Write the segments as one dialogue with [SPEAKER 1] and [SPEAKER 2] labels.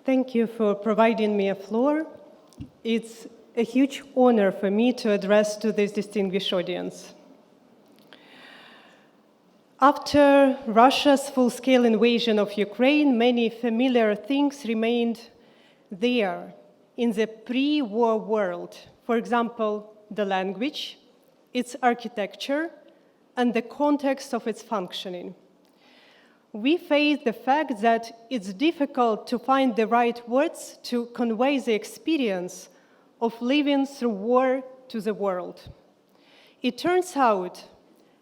[SPEAKER 1] Thank you for providing me a floor. It's a huge honor for me to address to this distinguished audience. After Russia's full-scale invasion of Ukraine, many familiar things remained there in the pre-war world. For example, the language, its architecture, and the context of its functioning. We face the fact that it's difficult to find the right words to convey the experience of living through war to the world. It turns out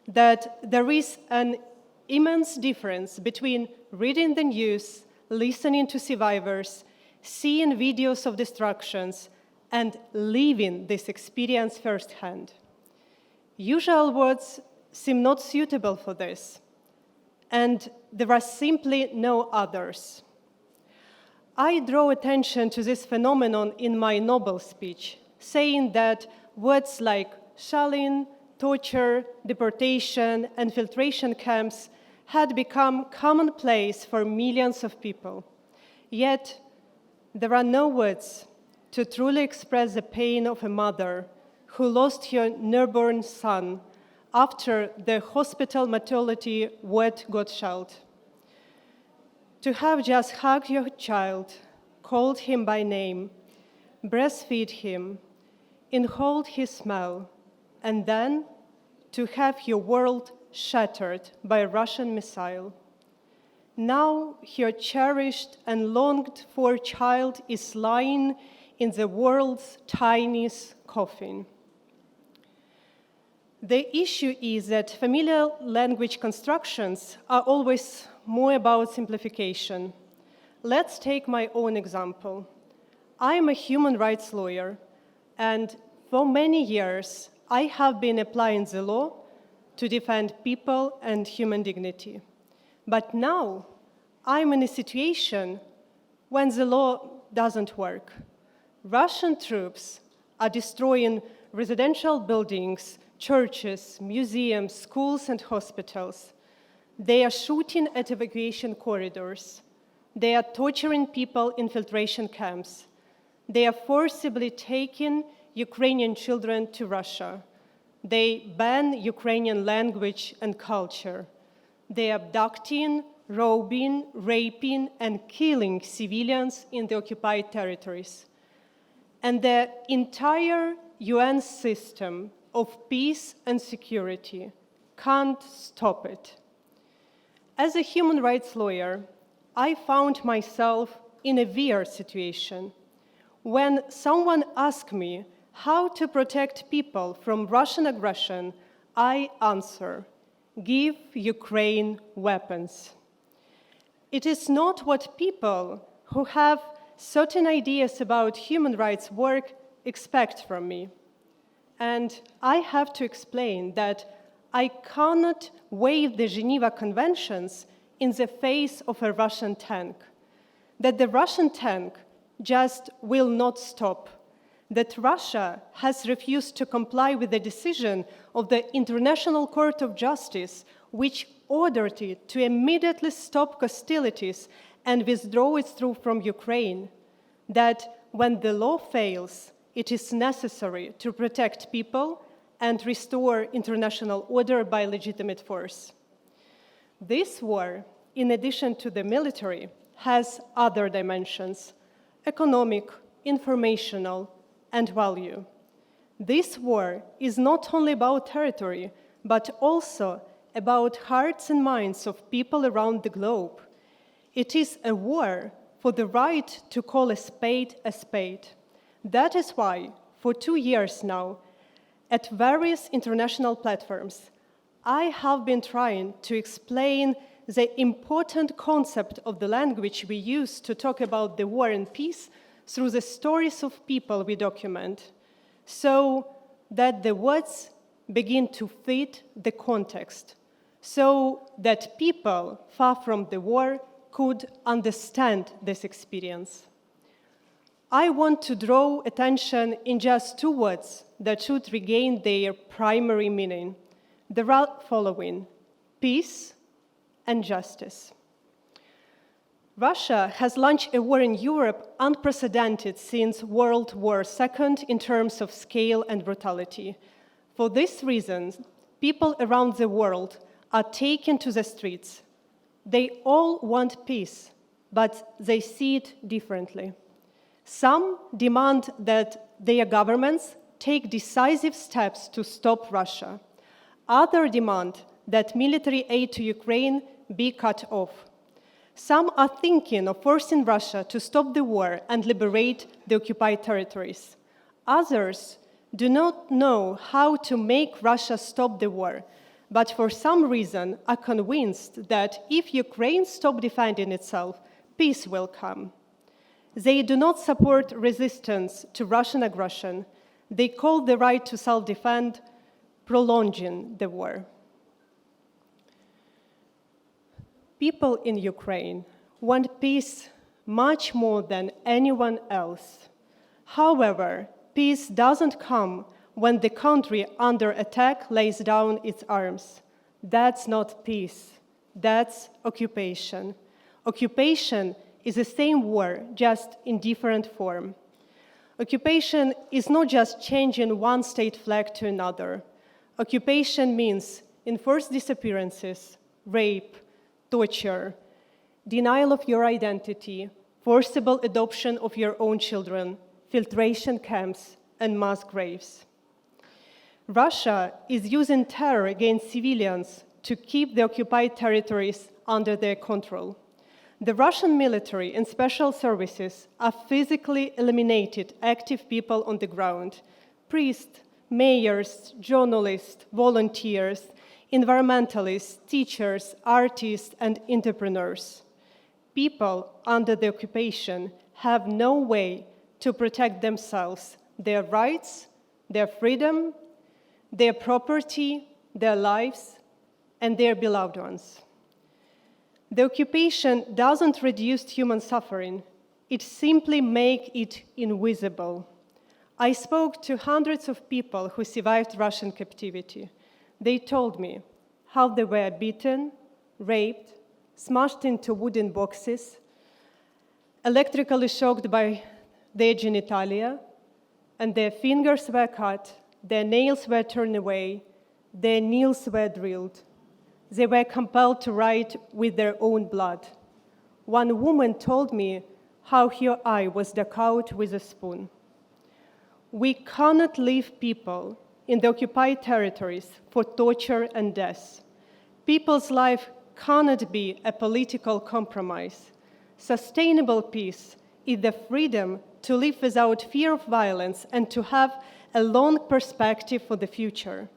[SPEAKER 1] that there is an immense difference between reading the news, listening to survivors, seeing videos of destructions, and living this experience firsthand. Usual words seem not suitable for this, and there are simply no others. I draw attention to this phenomenon in my Nobel speech, saying that words like shelling, torture, deportation, and filtration camps had become commonplace for millions of people. Yet, there are no words to truly express the pain of a mother who lost her newborn son after the hospital maternity ward got shelled. To have just hugged your child, called him by name, breastfeed him, inhaled his smell, and then to have your world shattered by a Russian missile. Now your cherished and longed-for child is lying in the world's tiniest coffin. The issue is that familiar language constructions are always more about simplification. Let's take my own example. I am a human rights lawyer, and for many years, I have been applying the law to defend people and human dignity. But now, I'm in a situation when the law doesn't work. Russian troops are destroying residential buildings, churches, museums, schools, and hospitals. They are shooting at evacuation corridors. They are torturing people in filtration camps. They are forcibly taking Ukrainian children to Russia. They ban Ukrainian language and culture. They are abducting, robbing, raping, and killing civilians in the occupied territories. And the entire UN system of peace and security can't stop it. As a human rights lawyer, I found myself in a weird situation. When someone asked me how to protect people from Russian aggression, I answer, give Ukraine weapons. It is not what people who have certain ideas about human rights work expect from me. And I have to explain that I cannot waive the Geneva Conventions in the face of a Russian tank, that the Russian tank just will not stop, that Russia has refused to comply with the decision of the International Court of Justice, which ordered it to immediately stop hostilities and withdraw its troops from Ukraine, that when the law fails, it is necessary to protect people and restore international order by legitimate force. This war, in addition to the military, has other dimensions: economic, informational, and value. This war is not only about territory, but also about hearts and minds of people around the globe. It is a war for the right to call a spade a spade. That is why, for 2 years now, at various international platforms, I have been trying to explain the important concept of the language we use to talk about the war and peace through the stories of people we document, so that the words begin to fit the context, so that people far from the war could understand this experience. I want to draw attention in just 2 words that should regain their primary meaning. The following: peace and justice. Russia has launched a war in Europe unprecedented since World War II in terms of scale and brutality. For this reason, people around the world are taken to the streets. They all want peace, but they see it differently. Some demand that their governments take decisive steps to stop Russia. Others demand that military aid to Ukraine be cut off. Some are thinking of forcing Russia to stop the war and liberate the occupied territories. Others do not know how to make Russia stop the war, but for some reason are convinced that if Ukraine stops defending itself, peace will come. They do not support resistance to Russian aggression. They call the right to self-defense prolonging the war. People in Ukraine want peace much more than anyone else. However, peace doesn't come when the country under attack lays down its arms. That's not peace. That's occupation. Occupation is the same war, just in different form. Occupation is not just changing one state flag to another. Occupation means enforced disappearances, rape, torture, denial of your identity, forcible adoption of your own children, filtration camps, and mass graves. Russia is using terror against civilians to keep the occupied territories under their control. The Russian military and special services have physically eliminated active people on the ground: priests, mayors, journalists, volunteers, environmentalists, teachers, artists, and entrepreneurs. People under the occupation have no way to protect themselves, their rights, their freedom, their property, their lives, and their beloved ones. The occupation doesn't reduce human suffering, it simply makes it invisible. I spoke to hundreds of people who survived Russian captivity. They told me how they were beaten, raped, smashed into wooden boxes, electrically shocked by their genitalia, and their fingers were cut, their nails were torn away, their nails were drilled. They were compelled to write with their own blood. One woman told me how her eye was dug out with a spoon. We cannot leave people in the occupied territories for torture and death. People's life cannot be a political compromise. Sustainable peace is the freedom to live without fear of violence and to have a long perspective for the future.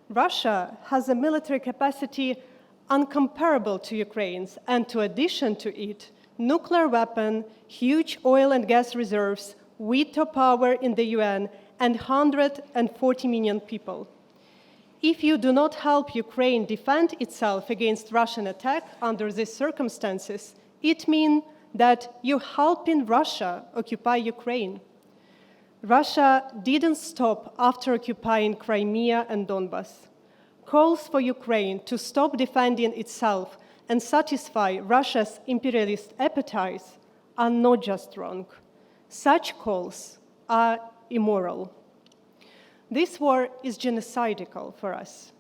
[SPEAKER 1] Russia has a military capacity incomparable to Ukraine's, and in addition to it, nuclear weapons, huge oil and gas reserves, veto power in the UN, and 140 million people. If you do not help Ukraine defend itself against Russian attack under these circumstances, it means that you're helping Russia occupy Ukraine. Russia didn't stop after occupying Crimea and Donbas. Calls for Ukraine to stop defending itself and satisfy Russia's imperialist appetites are not just wrong. Such calls are immoral. This war is genocidal for us.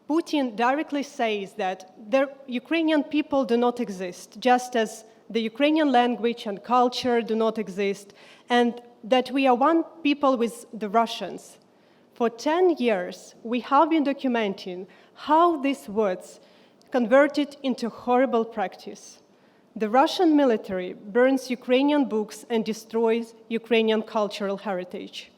[SPEAKER 1] Putin directly says that the Ukrainian people do not exist, just as the Ukrainian language and culture do not exist, and that we are one people with the Russians. For 10 years, we have been documenting how these words converted into horrible practice. The Russian military burns Ukrainian books and destroys Ukrainian cultural heritage.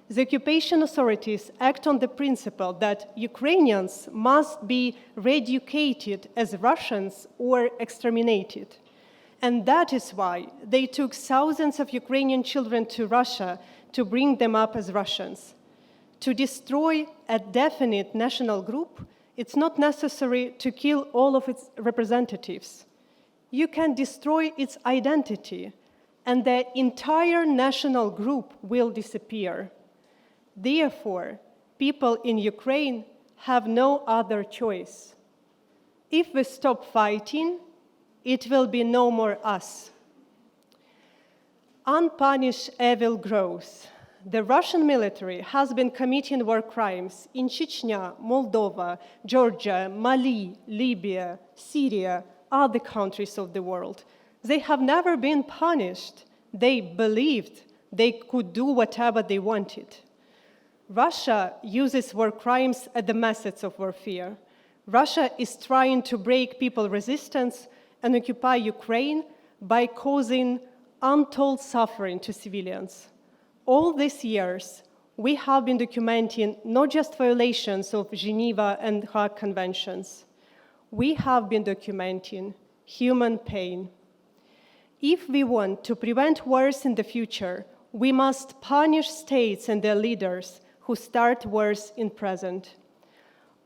[SPEAKER 1] The occupation authorities act on the principle that Ukrainians must be re-educated as Russians or exterminated. And that is why they took thousands of Ukrainian children to Russia to bring them up as Russians. To destroy a definite national group, it's not necessary to kill all of its representatives. You can destroy its identity, and the entire national group will disappear. Therefore, people in Ukraine have no other choice. If we stop fighting, it will be no more us. Unpunished evil grows. The Russian military has been committing war crimes in Chechnya, Moldova, Georgia, Mali, Libya, Syria, other countries of the world. They have never been punished. They believed they could do whatever they wanted. Russia uses war crimes as the methods of warfare. Russia is trying to break people's resistance and occupy Ukraine by causing untold suffering to civilians. All these years, we have been documenting not just violations of Geneva and Hague Conventions. We have been documenting human pain. If we want to prevent wars in the future, we must punish states and their leaders who start wars in present.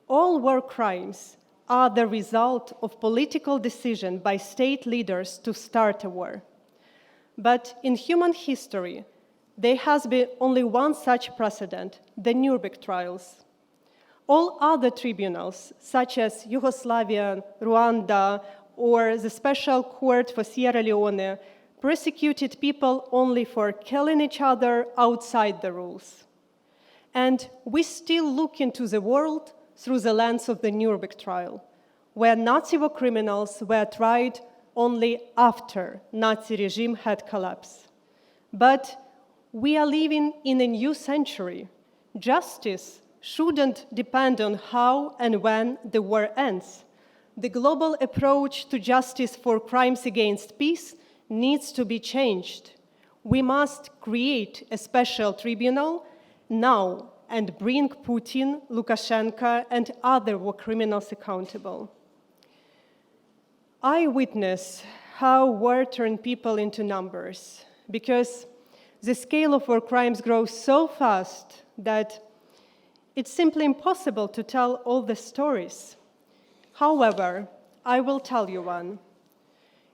[SPEAKER 1] All war crimes are the result of political decision by state leaders to start a war. But in human history, there has been only one such precedent, the Nuremberg trials. All other tribunals, such as Yugoslavia, Rwanda, or the Special Court for Sierra Leone, persecuted people only for killing each other outside the rules. And we still look into the world through the lens of the Nuremberg trial, where Nazi war criminals were tried only after Nazi regime had collapsed. But we are living in a new century. Justice shouldn't depend on how and when the war ends. The global approach to justice for crimes against peace needs to be changed. We must create a special tribunal now and bring Putin, Lukashenko, and other war criminals accountable. I witness how war turned people into numbers, because the scale of war crimes grows so fast that it's simply impossible to tell all the stories. However, I will tell you one.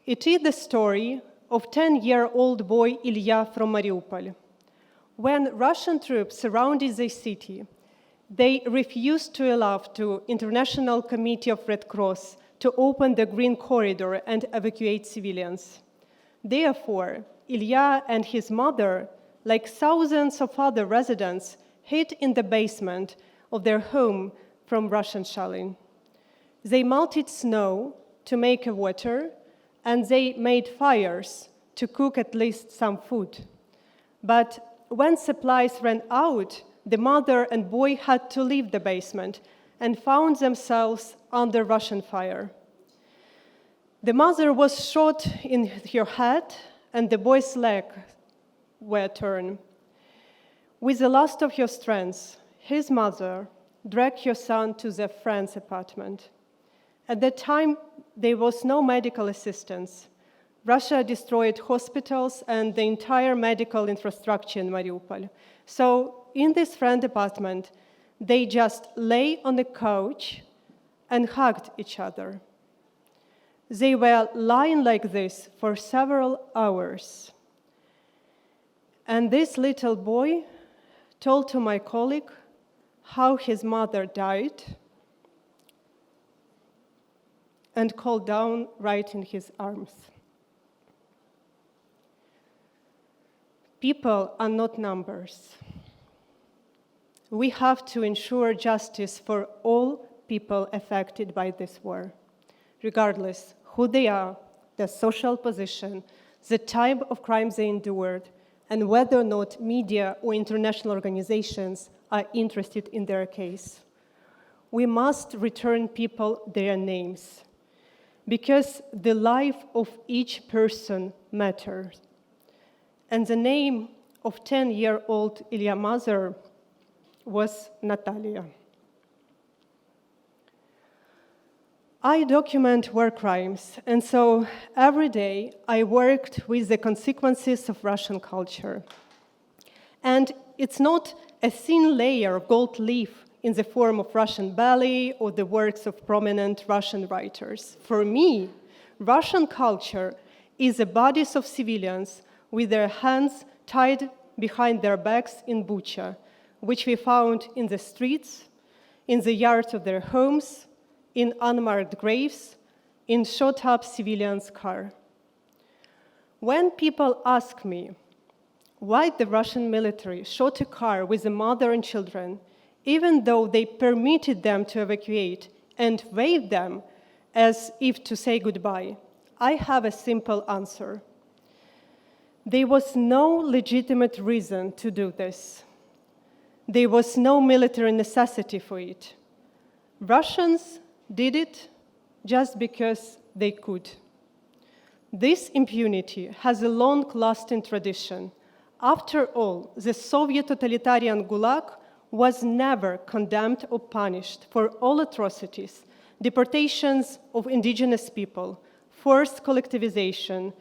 [SPEAKER 1] It is the story of 10-year-old boy Ilya from Mariupol. When Russian troops surrounded the city, they refused to allow the International Committee of Red Cross to open the Green Corridor and evacuate civilians. Therefore, Ilya and his mother, like thousands of other residents, hid in the basement of their home from Russian shelling. They melted snow to make water, and they made fires to cook at least some food. But when supplies ran out, the mother and boy had to leave the basement and found themselves under Russian fire. The mother was shot in her head, and the boy's legs were torn. With the last of her strength, his mother dragged her son to their friend's apartment. At that time, there was no medical assistance. Russia destroyed hospitals and the entire medical infrastructure in Mariupol. So in this friend apartment, they just lay on the couch and hugged each other. They were lying like this for several hours. And this little boy told to my colleague how his mother died and called down right in his arms. People are not numbers. We have to ensure justice for all people affected by this war, regardless who they are, their social position, the type of crimes they endured, and whether or not media or international organizations are interested in their case. We must return people their names, because the life of each person matters. And the name of 10-year-old Ilya's mother was Natalia. I document war crimes, and so every day I worked with the consequences of Russian culture. And it's not a thin layer of gold leaf in the form of Russian ballet or the works of prominent Russian writers. For me, Russian culture is the bodies of civilians with their hands tied behind their backs in Bucha, which we found in the streets, in the yards of their homes, in unmarked graves, in shot-up civilians' car. When people ask me why the Russian military shot a car with a mother and children, even though they permitted them to evacuate and waved them as if to say goodbye, I have a simple answer. There was no legitimate reason to do this. There was no military necessity for it. Russians did it just because they could. This impunity has a long-lasting tradition. After all, the Soviet totalitarian Gulag was never condemned or punished for all atrocities, deportations of indigenous people, forced collectivization,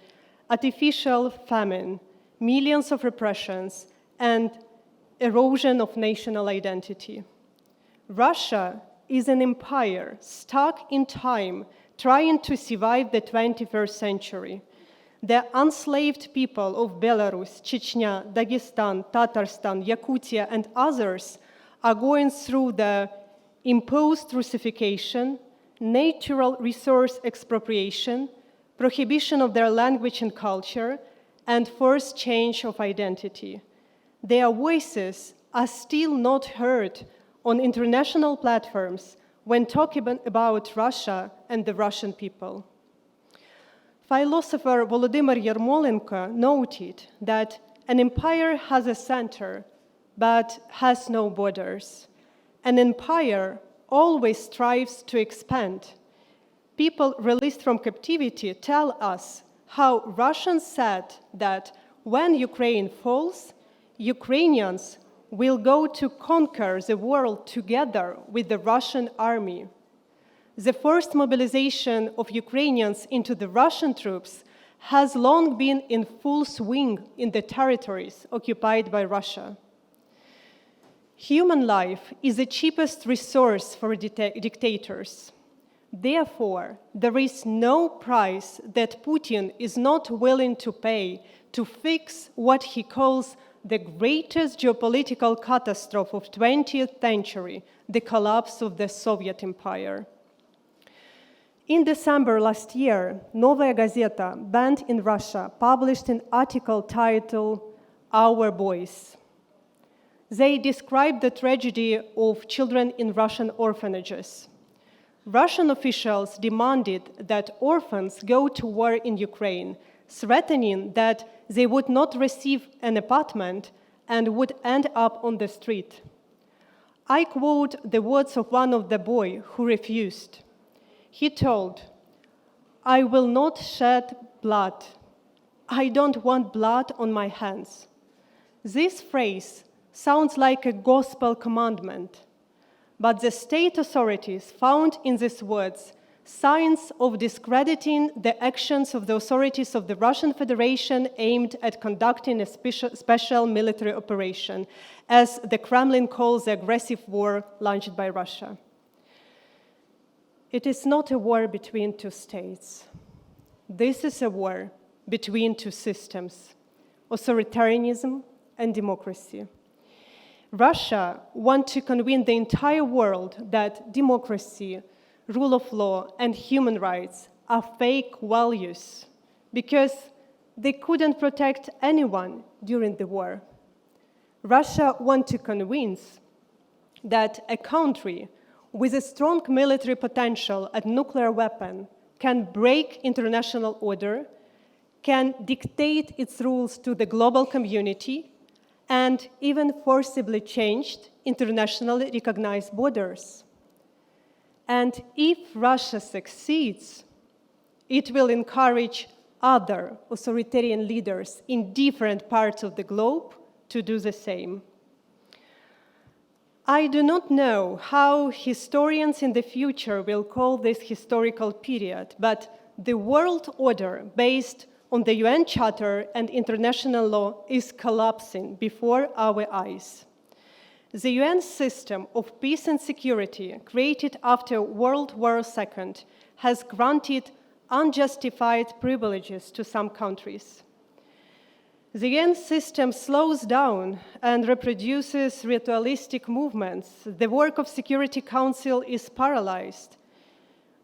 [SPEAKER 1] artificial famine, millions of repressions, and erosion of national identity. Russia is an empire stuck in time, trying to survive the 21st century. The enslaved people of Belarus, Chechnya, Dagestan, Tatarstan, Yakutia, and others are going through the imposed Russification, natural resource expropriation, prohibition of their language and culture, and forced change of identity. Their voices are still not heard on international platforms when talking about Russia and the Russian people. Philosopher Volodymyr Yermolenko noted that an empire has a center, but has no borders. An empire always strives to expand. People released from captivity tell us how Russians said that when Ukraine falls, Ukrainians will go to conquer the world together with the Russian army. The forced mobilization of Ukrainians into the Russian troops has long been in full swing in the territories occupied by Russia. Human life is the cheapest resource for dictators. Therefore, there is no price that Putin is not willing to pay to fix what he calls the greatest geopolitical catastrophe of the 20th century, the collapse of the Soviet Empire. In December last year, Novaya Gazeta, banned in Russia, published an article titled "Our Boys." They described the tragedy of children in Russian orphanages. Russian officials demanded that orphans go to war in Ukraine, threatening that they would not receive an apartment and would end up on the street. I quote the words of one of the boys who refused. He told, "I will not shed blood. I don't want blood on my hands." This phrase sounds like a gospel commandment, but the state authorities found in these words signs of discrediting the actions of the authorities of the Russian Federation aimed at conducting a special military operation, as the Kremlin calls the aggressive war launched by Russia. It is not a war between two states. This is a war between two systems, authoritarianism and democracy. Russia wants to convince the entire world that democracy, rule of law, and human rights are fake values because they couldn't protect anyone during the war. Russia wants to convince that a country with a strong military potential and nuclear weapon can break international order, can dictate its rules to the global community, and even forcibly changed internationally recognized borders. And if Russia succeeds, it will encourage other authoritarian leaders in different parts of the globe to do the same. I do not know how historians in the future will call this historical period, but the world order based on the UN Charter and international law is collapsing before our eyes. The UN system of peace and security created after World War II has granted unjustified privileges to some countries. The UN system slows down and reproduces ritualistic movements. The work of Security Council is paralyzed.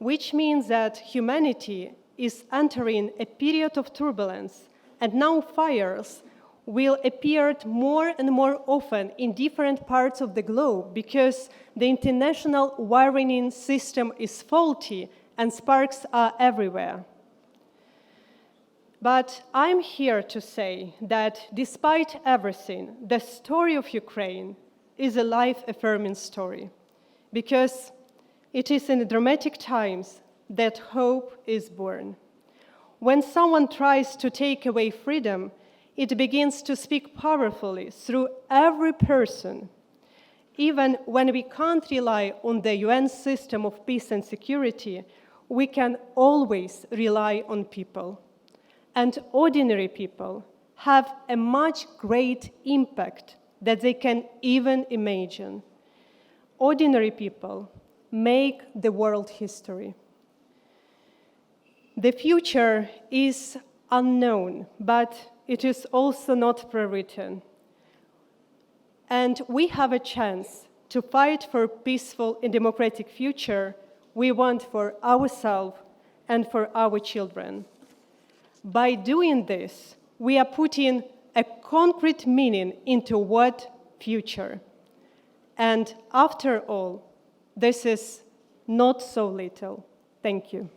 [SPEAKER 1] which means that humanity is entering a period of turbulence, and now fires will appear more and more often in different parts of the globe because the international wiring system is faulty and sparks are everywhere. But I'm here to say that despite everything, the story of Ukraine is a life-affirming story, because it is in dramatic times that hope is born. When someone tries to take away freedom, it begins to speak powerfully through every person. Even when we can't rely on the UN system of peace and security, we can always rely on people. And ordinary people have a much great impact that they can even imagine. Ordinary people make the world history. The future is unknown, but it is also not pre-written. And we have a chance to fight for a peaceful and democratic future we want for ourselves and for our children. By doing this, we are putting a concrete meaning into what future. And after all, this is not so little. Thank you.